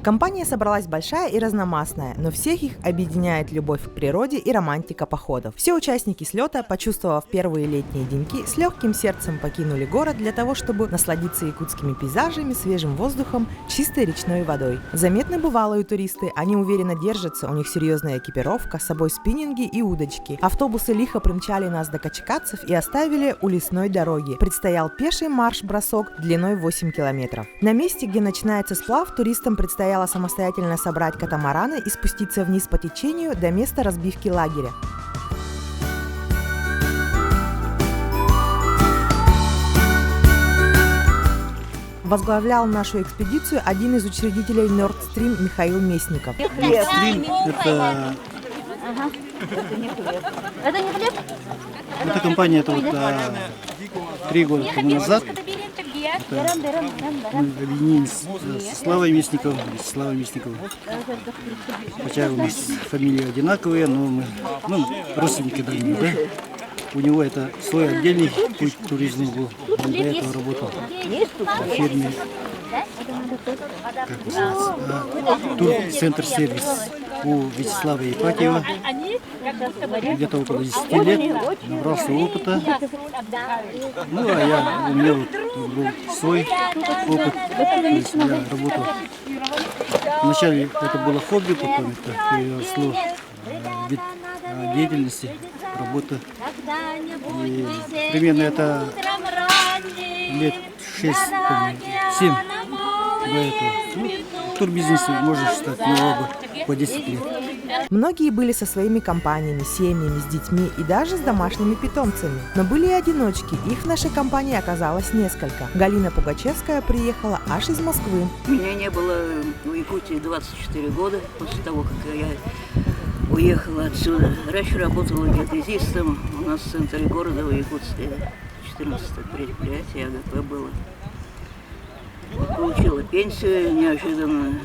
Компания собралась большая и разномастная, но всех их объединяет любовь к природе и романтика походов. Все участники слета, почувствовав первые летние деньки, с легким сердцем покинули город для того, чтобы насладиться якутскими пейзажами, свежим воздухом, чистой речной водой. Заметны бывалые туристы, они уверенно держатся, у них серьезная экипировка, с собой спиннинги и удочки. Автобусы лихо примчали нас до Качкатцев и оставили у лесной дороги. Предстоял пеший марш-бросок длиной 8 километров. На месте, где начинается сплав, туристам предстояло самостоятельно собрать катамараны и спуститься вниз по течению до места разбивки лагеря. Возглавлял нашу экспедицию один из учредителей Nord Stream Михаил Местников. Nord Stream это... Это не хлеб? Эта компания, это вот 3 года тому назад мы объединились с Славой Местниковым. Хотя у нас фамилии одинаковые, но мы родственники дальние, да? У него это свой отдельный путь к туризму был. Он до этого работал в фирме Турцентр сервис у Вячеслава Ипатьева. Где-то около 10 лет, набрался опыта. Ну, а у меня вот был свой опыт, то есть я работал. Вначале это было хобби, потом это переросло в вид деятельности, работа. И примерно это лет 6, 7 до этого. Ну, в турбизнесе можно считать, мы оба по 10 лет. Многие были со своими компаниями, семьями, с детьми и даже с домашними питомцами. Но были и одиночки, их в нашей компании оказалось несколько. Галина Пугачевская приехала аж из Москвы. Меня не было в Якутии 24 года после того, как я уехала отсюда. Раньше работала геодезистом у нас в центре города в Якутске. 14-е предприятие АГП было. Получила пенсию, неожиданно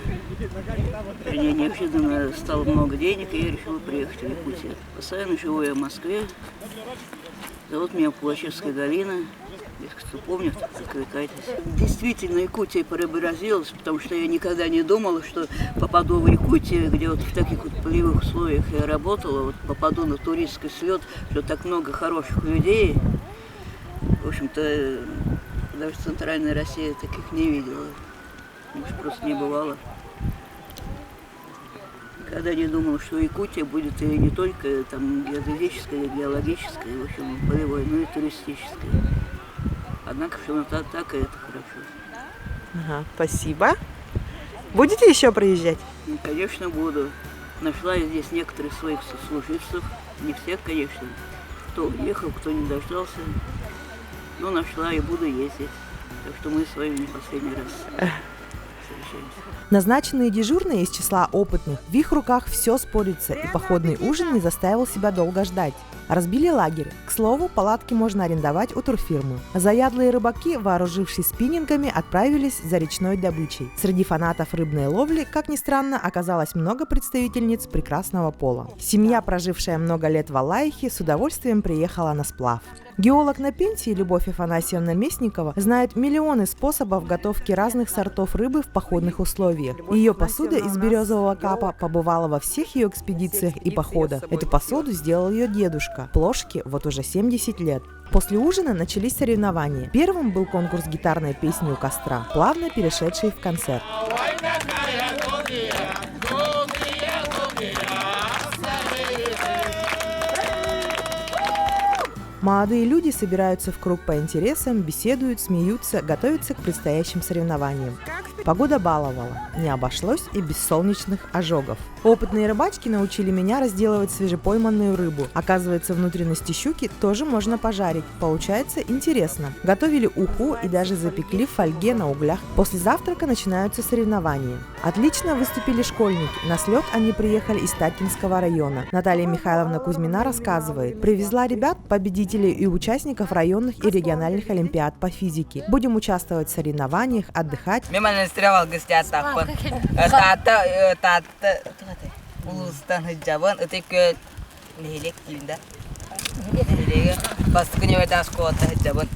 стало много денег, и я решила приехать в Якутию. Постоянно живу я в Москве. Зовут меня Пугачевская Галина. Если кто помнит, откликайтесь. Действительно, Якутия преобразилась, потому что я никогда не думала, что попаду в Якутию, где вот в таких вот полевых условиях я работала, вот попаду на туристский слет, что так много хороших людей. В общем-то, даже в Центральной России таких не видела. Может, просто не бывало. Никогда не думала, что Якутия будет и не только там геодезическая, геологическая, в общем, полевой, но и туристическая. Однако, что так, и это хорошо. Ага, спасибо. Будете еще приезжать? Ну, конечно, буду. Нашла я здесь некоторых своих сослуживцев. Не всех, конечно. Кто уехал, кто не дождался. Но нашла и буду ездить. Так что мы с вами не последний раз встречаемся. Назначенные дежурные из числа опытных, в их руках все спорится, и походный ужин не заставил себя долго ждать. Разбили лагерь. К слову, палатки можно арендовать у турфирмы. Заядлые рыбаки, вооружившись спиннингами, отправились за речной добычей. Среди фанатов рыбной ловли, как ни странно, оказалось много представительниц прекрасного пола. Семья, прожившая много лет в Алаихе, с удовольствием приехала на сплав. Геолог на пенсии Любовь Афанасьевна Местникова знает миллионы способов готовки разных сортов рыбы в походных условиях. Ее посуда из березового капа побывала во всех ее экспедициях и походах. Эту посуду сделал ее дедушка. Плошке вот уже 70 лет. После ужина начались соревнования. Первым был конкурс гитарной песни у костра, плавно перешедший в концерт. Молодые люди собираются в круг по интересам, беседуют, смеются, готовятся к предстоящим соревнованиям. Погода баловала, не обошлось и без солнечных ожогов. Опытные рыбачки научили меня разделывать свежепойманную рыбу. Оказывается, внутренности щуки тоже можно пожарить. Получается интересно. Готовили уху и даже запекли в фольге на углях. После завтрака начинаются соревнования. Отлично выступили школьники. На слет они приехали из Такинского района. Наталья Михайловна Кузьмина рассказывает. Привезла ребят, победителей и участников районных и региональных олимпиад по физике. Будем участвовать в соревнованиях, отдыхать. Демонстрировал гостятахпын. Улустан хиджабын өтекке лелек деймін да. Лелегі басты күнеуе дашқуатта хиджабын.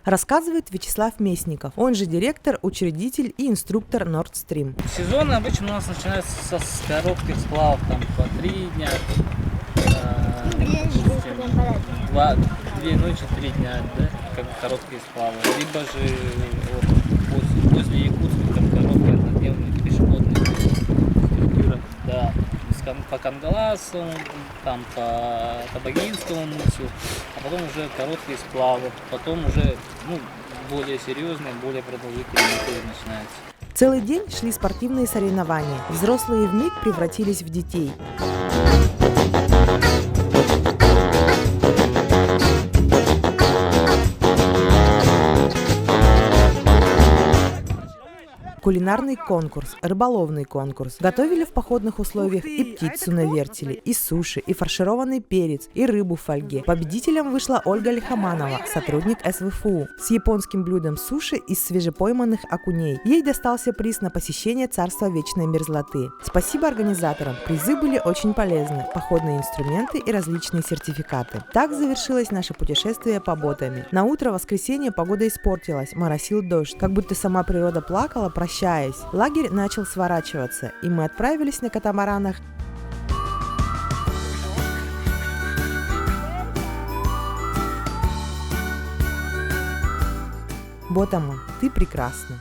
Рассказывает Вячеслав Местников, он же директор, учредитель и инструктор Nord Stream. Сезон обычно у нас начинается с коротких сплавов, там по 3 дня, 2 ночи, 3 дня, да, как короткие сплавы. Либо же вот, после Якутска, там короткая однодневная пешеходная структура, да, по Кангаласу, там по Табагинскому мысу, а потом уже короткие сплавы, потом уже более серьезные, более продолжительные тоже начинаются. Целый день шли спортивные соревнования. Взрослые вмиг превратились в детей. Кулинарный конкурс, рыболовный конкурс. Готовили в походных условиях и птицу на вертеле, и суши, и фаршированный перец, и рыбу в фольге. Победителем вышла Ольга Лихоманова, сотрудник СВФУ, с японским блюдом суши из свежепойманных окуней. Ей достался приз на посещение Царства Вечной Мерзлоты. Спасибо организаторам, призы были очень полезны, походные инструменты и различные сертификаты. Так завершилось наше путешествие по Ботами. На утро воскресенья погода испортилась, моросил дождь, как будто сама природа плакала, прощаясь. Лагерь начал сворачиваться, и мы отправились на катамаранах Ботама, ты прекрасна.